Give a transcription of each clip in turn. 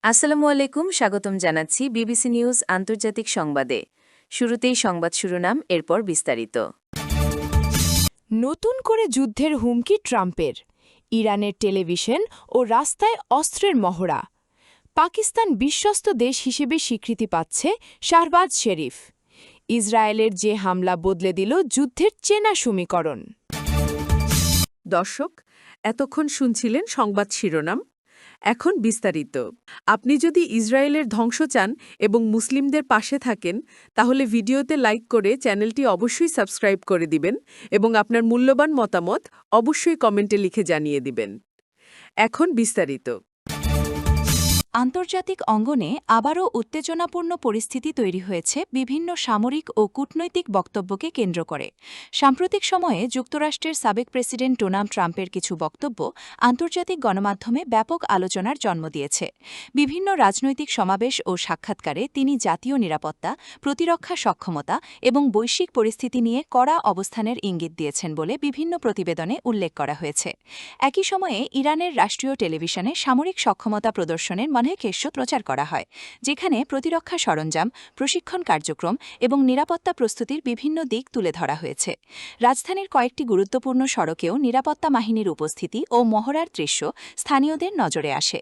আসসালামু আলাইকুম, স্বাগতম জানাচ্ছি বিবিসি নিউজ আন্তর্জাতিক সংবাদে। শুরুতেই সংবাদ শিরোনাম, এরপর বিস্তারিত। নতুন করে যুদ্ধের হুমকি ট্রাম্পের, ইরানের টেলিভিশন ও রাস্তায় অস্ত্রের মহড়া। পাকিস্তান বিশ্বস্ত দেশ হিসেবে স্বীকৃতি পাচ্ছে শাহবাজ শরীফ। ইসরায়েলের যে হামলা বদলে দিল যুদ্ধের চেনা সমীকরণ। দর্শক, এতক্ষণ শুনছিলেন সংবাদ শিরোনাম। এখন বিস্তারিত। আপনি যদি ইসরায়েলের ধ্বংস চান এবং মুসলিমদের পাশে থাকেন, তাহলে ভিডিওতে লাইক করে চ্যানেলটি অবশ্যই সাবস্ক্রাইব করে দিবেন এবং আপনার মূল্যবান মতামত অবশ্যই কমেন্টে লিখে জানিয়ে দিবেন। এখন বিস্তারিত। আন্তর্জাতিক অঙ্গনে আবারও উত্তেজনাপূর্ণ পরিস্থিতি তৈরি হয়েছে বিভিন্ন সামরিক ও কূটনৈতিক বক্তব্যকে কেন্দ্র করে। সাম্প্রতিক সময়ে যুক্তরাষ্ট্রের সাবেক প্রেসিডেন্ট ডোনাল্ড ট্রাম্পের কিছু বক্তব্য আন্তর্জাতিক গণমাধ্যমে ব্যাপক আলোচনার জন্ম দিয়েছে। বিভিন্ন রাজনৈতিক সমাবেশ ও সাক্ষাৎকারে তিনি জাতীয় নিরাপত্তা, প্রতিরক্ষা সক্ষমতা এবং বৈশ্বিক পরিস্থিতি নিয়ে কড়া অবস্থানের ইঙ্গিত দিয়েছেন বলে বিভিন্ন প্রতিবেদনে উল্লেখ করা হয়েছে। একই সময়ে ইরানের রাষ্ট্রীয় টেলিভিশনে সামরিক সক্ষমতা প্রদর্শনের মনেকেশ্য প্রচার করা হয়, যেখানে প্রতিরক্ষা সরঞ্জাম, প্রশিক্ষণ কার্যক্রম এবং নিরাপত্তা প্রস্তুতির বিভিন্ন দিক তুলে ধরা হয়েছে। রাজধানীর কয়েকটি গুরুত্বপূর্ণ সড়কেও নিরাপত্তা বাহিনীর উপস্থিতি ও মহড়ার দৃশ্য স্থানীয়দের নজরে আসে।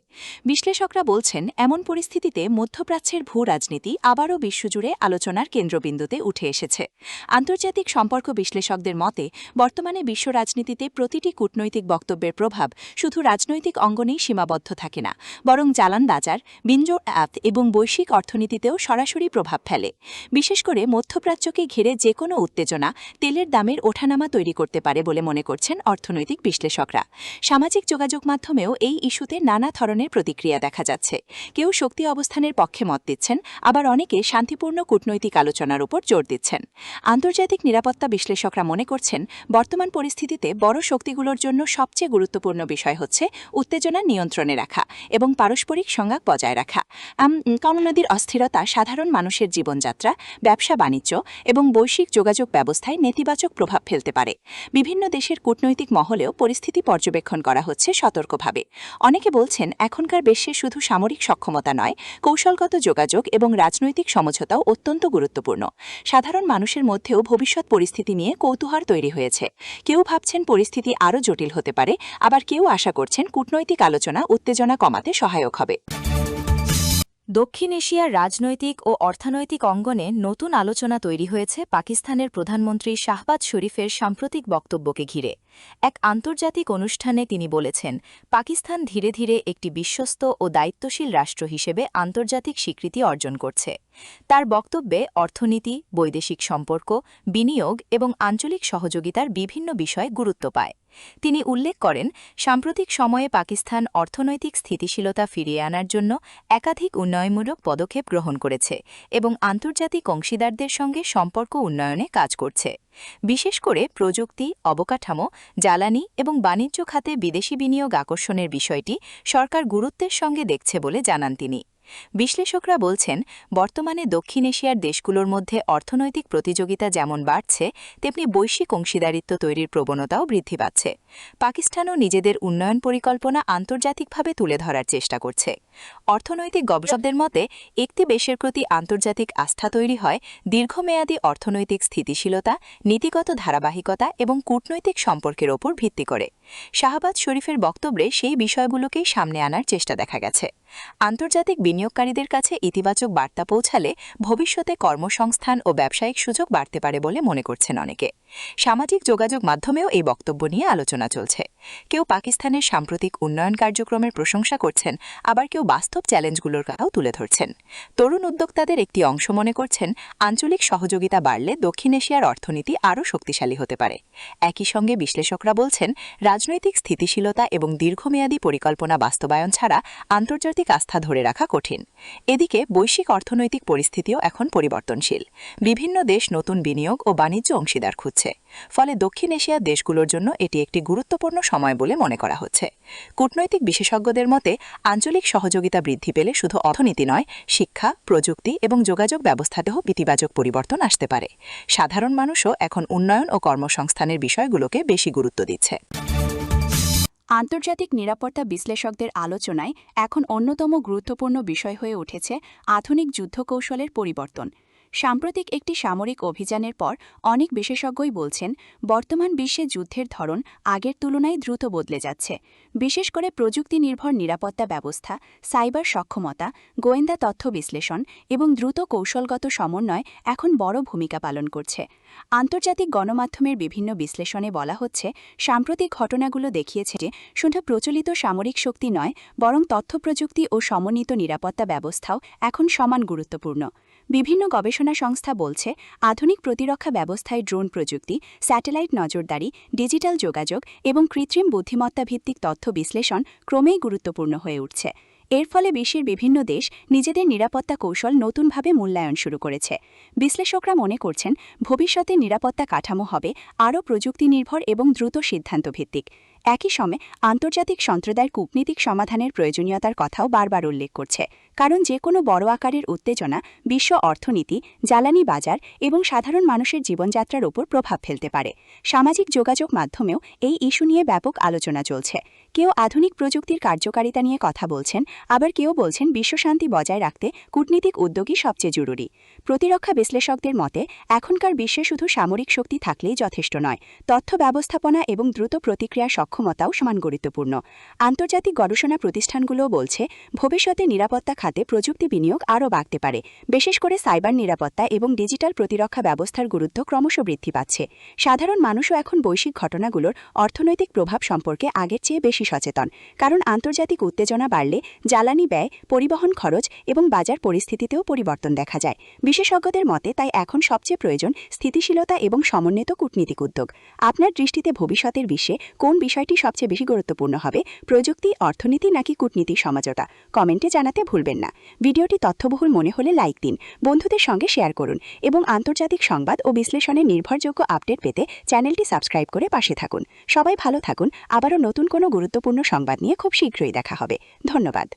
বিশ্লেষকরা বলছেন, এমন পরিস্থিতিতে মধ্যপ্রাচ্যের ভূ রাজনীতি আবারও বিশ্বজুড়ে আলোচনার কেন্দ্রবিন্দুতে উঠে এসেছে। আন্তর্জাতিক সম্পর্ক বিশ্লেষকদের মতে, বর্তমানে বিশ্ব রাজনীতিতে প্রতিটি কূটনৈতিক বক্তব্যের প্রভাব শুধু রাজনৈতিক অঙ্গনেই সীমাবদ্ধ থাকে না, বরং জ্বালানি বাজার, বিনিয়োগ এবং বৈশ্বিক অর্থনীতিতেও সরাসরি প্রভাব ফেলে। বিশেষ করে মধ্যপ্রাচ্যকে ঘিরে যে কোনো উত্তেজনা তেলের দামের ওঠানামা তৈরি করতে পারে বলে মনে করছেন অর্থনৈতিক বিশ্লেষকরা। সামাজিক যোগাযোগ মাধ্যমেও এই ইস্যুতে নানা ধরনের প্রতিক্রিয়া দেখা যাচ্ছে। কেউ শক্তি অবস্থানের পক্ষে মত দিচ্ছেন, আবার অনেকে শান্তিপূর্ণ কূটনৈতিক আলোচনার উপর জোর দিচ্ছেন। আন্তর্জাতিক নিরাপত্তা বিশ্লেষকরা মনে করছেন, বর্তমান পরিস্থিতিতে বড় শক্তিগুলোর জন্য সবচেয়ে গুরুত্বপূর্ণ বিষয় হচ্ছে উত্তেজনা নিয়ন্ত্রণে রাখা এবং পারস্পরিক সংঘাত বজায় রাখা। নদীর অস্থিরতা সাধারণ মানুষের জীবনযাত্রা, ব্যবসা বাণিজ্য এবং বৈশ্বিক যোগাযোগ ব্যবস্থায় নেতিবাচক প্রভাব ফেলতে পারে। বিভিন্ন দেশের কূটনৈতিক মহলেও পরিস্থিতি পর্যবেক্ষণ করা হচ্ছে সতর্কভাবে। অনেকে বলছেন, এখনকার বিশ্বে শুধু সামরিক সক্ষমতা নয়, কৌশলগত যোগাযোগ এবং রাজনৈতিক সমঝোতাও অত্যন্ত গুরুত্বপূর্ণ। সাধারণ মানুষের মধ্যেও ভবিষ্যৎ পরিস্থিতি নিয়ে কৌতূহল তৈরি হয়েছে। কেউ ভাবছেন পরিস্থিতি আরও জটিল হতে পারে, আবার কেউ আশা করছেন কূটনৈতিক আলোচনা উত্তেজনা কমাতে সহায়ক হবে। দক্ষিণ এশিয়ার রাজনৈতিক ও অর্থনৈতিক অঙ্গনে নতুন আলোচনা তৈরি হয়েছে পাকিস্তানের প্রধানমন্ত্রী শাহবাজ শরীফের সাম্প্রতিক বক্তব্যকে ঘিরে। এক আন্তর্জাতিক অনুষ্ঠানে তিনি বলেছেন, পাকিস্তান ধীরে ধীরে একটি বিশ্বস্ত ও দায়িত্বশীল রাষ্ট্র হিসেবে আন্তর্জাতিক স্বীকৃতি অর্জন করছে। তার বক্তব্যে অর্থনীতি, বৈদেশিক সম্পর্ক, বিনিয়োগ এবং আঞ্চলিক সহযোগিতার বিভিন্ন বিষয় গুরুত্ব পায়। তিনি উল্লেখ করেন, সাম্প্রতিক সময়ে পাকিস্তান অর্থনৈতিক স্থিতিশীলতা ফিরিয়ে আনার জন্য একাধিক উন্নয়নমূলক পদক্ষেপ গ্রহণ করেছে এবং আন্তর্জাতিক অংশীদারদের সঙ্গে সম্পর্ক উন্নয়নে কাজ করছে। বিশেষ করে প্রযুক্তি, অবকাঠামো, জ্বালানি এবং বাণিজ্য খাতে বিদেশি বিনিয়োগ আকর্ষণের বিষয়টি সরকার গুরুত্বের সঙ্গে দেখছে বলে জানান তিনি। বিশ্লেষকরা বলছেন, বর্তমানে দক্ষিণ এশিয়ার দেশগুলোর মধ্যে অর্থনৈতিক প্রতিযোগিতা যেমন বাড়ছে, তেমনি বৈশ্বিক অংশীদারিত্ব তৈরির প্রবণতাও বৃদ্ধি পাচ্ছে। পাকিস্তানও নিজেদের উন্নয়ন পরিকল্পনা আন্তর্জাতিকভাবে তুলে ধরার চেষ্টা করছে। অর্থনৈতিক গবেষকদের মতে, একটি দেশের প্রতি আন্তর্জাতিক আস্থা তৈরি হয় দীর্ঘমেয়াদী অর্থনৈতিক স্থিতিশীলতা, নীতিগত ধারাবাহিকতা এবং কূটনৈতিক সম্পর্কের ওপর ভিত্তি করে। শাহবাজ শরীফের বক্তব্যে সেই বিষয়গুলোকেই সামনে আনার চেষ্টা দেখা গেছে। আন্তর্জাতিক বিনিয়োগকারীদের কাছে ইতিবাচক বার্তা পৌঁছালে ভবিষ্যতে কর্মসংস্থান ও ব্যবসায়িক সুযোগ বাড়তে পারে বলে মনে করছেন অনেকে। সামাজিক যোগাযোগ মাধ্যমেও এই বক্তব্য নিয়ে আলোচনা চলছে। কেউ পাকিস্তানের সাম্প্রতিক উন্নয়ন কার্যক্রমের প্রশংসা করছেন, আবার কেউ বাস্তব চ্যালেঞ্জগুলোর কথাও তুলে ধরছেন। তরুণ উদ্যোক্তাদের একটি অংশ মনে করছেন, আঞ্চলিক সহযোগিতা বাড়লে দক্ষিণ এশিয়ার অর্থনীতি আরও শক্তিশালী হতে পারে। একই সঙ্গে বিশ্লেষকরা বলছেন, রাজনৈতিক স্থিতিশীলতা এবং দীর্ঘমেয়াদী পরিকল্পনা বাস্তবায়ন ছাড়া আন্তর্জাতিক আস্থা ধরে রাখা কঠিন। এদিকে বৈশ্বিক অর্থনৈতিক পরিস্থিতিও এখন পরিবর্তনশীল। বিভিন্ন দেশ নতুন বিনিয়োগ ও বাণিজ্য অংশীদার খুঁজছে। ফলে দক্ষিণ এশিয়ার দেশগুলোর জন্য এটি একটি গুরুত্বপূর্ণ সময় বলে মনে করা হচ্ছে। কূটনৈতিক বিশেষজ্ঞদের মতে, আঞ্চলিক সহযোগিতা বৃদ্ধি পেলে শুধু অর্থনীতি নয়, শিক্ষা, প্রযুক্তি এবং যোগাযোগ ব্যবস্থাতেও ইতিবাচক পরিবর্তন আসতে পারে। সাধারণ মানুষও এখন উন্নয়ন ও কর্মসংস্থানের বিষয়গুলোকে বেশি গুরুত্ব দিচ্ছে। আন্তর্জাতিক নিরাপত্তা বিশ্লেষকদের আলোচনায় এখন অন্যতম গুরুত্বপূর্ণ বিষয় হয়ে উঠেছে আধুনিক যুদ্ধকৌশলের পরিবর্তন। সাম্প্রতিক একটি সামরিক অভিযানের পর অনেক বিশেষজ্ঞই বলছেন, বর্তমান বিশ্বে যুদ্ধের ধরন আগের তুলনায় দ্রুত বদলে যাচ্ছে। বিশেষ করে প্রযুক্তি নির্ভর নিরাপত্তা ব্যবস্থা, সাইবার সক্ষমতা, গোয়েন্দা তথ্য বিশ্লেষণ এবং দ্রুত কৌশলগত সমন্বয় এখন বড় ভূমিকা পালন করছে। আন্তর্জাতিক গণমাধ্যমের বিভিন্ন বিশ্লেষণে বলা হচ্ছে, সাম্প্রতিক ঘটনাগুলো দেখিয়েছে যে শুধু প্রচলিত সামরিক শক্তি নয়, বরং তথ্যপ্রযুক্তি ও সমন্বিত নিরাপত্তা ব্যবস্থাও এখন সমান গুরুত্বপূর্ণ। বিভিন্ন গবেষণা সংস্থা বলছে, আধুনিক প্রতিরক্ষা ব্যবস্থায় ড্রোন প্রযুক্তি, স্যাটেলাইট নজরদারি, ডিজিটাল যোগাযোগ এবং কৃত্রিম বুদ্ধিমত্তা ভিত্তিক তথ্য বিশ্লেষণ ক্রমেই গুরুত্বপূর্ণ হয়ে উঠছে। এর ফলে বিশ্বের বিভিন্ন দেশ নিজেদের নিরাপত্তা কৌশল নতুনভাবে মূল্যায়ন শুরু করেছে। বিশ্লেষকরা মনে করছেন, ভবিষ্যতে নিরাপত্তা কাঠামো হবে আরও প্রযুক্তি নির্ভর এবং দ্রুত সিদ্ধান্ত ভিত্তিক। একই সময়ে আন্তর্জাতিক সম্প্রদায়ের কূটনীতিক সমাধানের প্রয়োজনীয়তার কথাও বারবার উল্লেখ করছে, কারণ যে কোনো বড় আকারের উত্তেজনা বিশ্ব অর্থনীতি, জ্বালানি বাজার এবং সাধারণ মানুষের জীবনযাত্রার উপর প্রভাব ফেলতে পারে। সামাজিক যোগাযোগ মাধ্যমেও এই ইস্যু নিয়ে ব্যাপক আলোচনা চলছে। কেউ আধুনিক প্রযুক্তির কার্যকারিতা নিয়ে কথা বলছেন, আবার কেউ বলছেন বিশ্বশান্তি বজায় রাখতে কূটনীতিক উদ্যোগই সবচেয়ে জরুরি। প্রতিরক্ষা বিশ্লেষকদের মতে, এখনকার বিশ্বে শুধু সামরিক শক্তি থাকলেই যথেষ্ট নয়, তথ্য ব্যবস্থাপনা এবং দ্রুত প্রতিক্রিয়া সক্ষমতাও সমান গুরুত্বপূর্ণ। আন্তর্জাতিক গবেষণা প্রতিষ্ঠানগুলোও বলছে, ভবিষ্যতে নিরাপত্তা খাতে প্রযুক্তি বিনিয়োগ আরও বাড়তে পারে, বিশেষ করে সাইবার নিরাপত্তা এবং ডিজিটাল প্রতিরক্ষা ব্যবস্থার গুরুত্ব ক্রমশ বৃদ্ধি পাচ্ছে। সাধারণ মানুষও এখন বৈশ্বিক ঘটনাগুলোর অর্থনৈতিক প্রভাব সম্পর্কে আগের চেয়ে বেশি সচেতন, কারণ আন্তর্জাতিক উত্তেজনা বাড়লে জ্বালানি ব্যয়, পরিবহন খরচ এবং বাজার পরিস্থিতিতেও পরিবর্তন দেখা যায়। বিশেষজ্ঞদের মতে, তাই এখন সবচেয়ে প্রয়োজন স্থিতিশীলতা এবং সমন্বিত কূটনীতিক উদ্যোগ। আপনার দৃষ্টিতে ভবিষ্যতের বিশ্বে কোন বিষয়টি সবচেয়ে বেশি গুরুত্বপূর্ণ হবে, প্রযুক্তি, অর্থনীতি নাকি কূটনীতিক সমঝোতা? কমেন্টে জানাতে ভুলবেন না। ভিডিওটি তথ্যবহুল মনে হলে লাইক দিন, বন্ধুদের সঙ্গে শেয়ার করুন এবং আন্তর্জাতিক সংবাদ ও বিশ্লেষণের নির্ভরযোগ্য আপডেট পেতে চ্যানেলটি সাবস্ক্রাইব করে পাশে থাকুন। সবাই ভালো থাকুন। আবারও নতুন কোনো গুরুত্বপূর্ণ সংবাদ নিয়ে খুব শীঘ্রই দেখা হবে। ধন্যবাদ।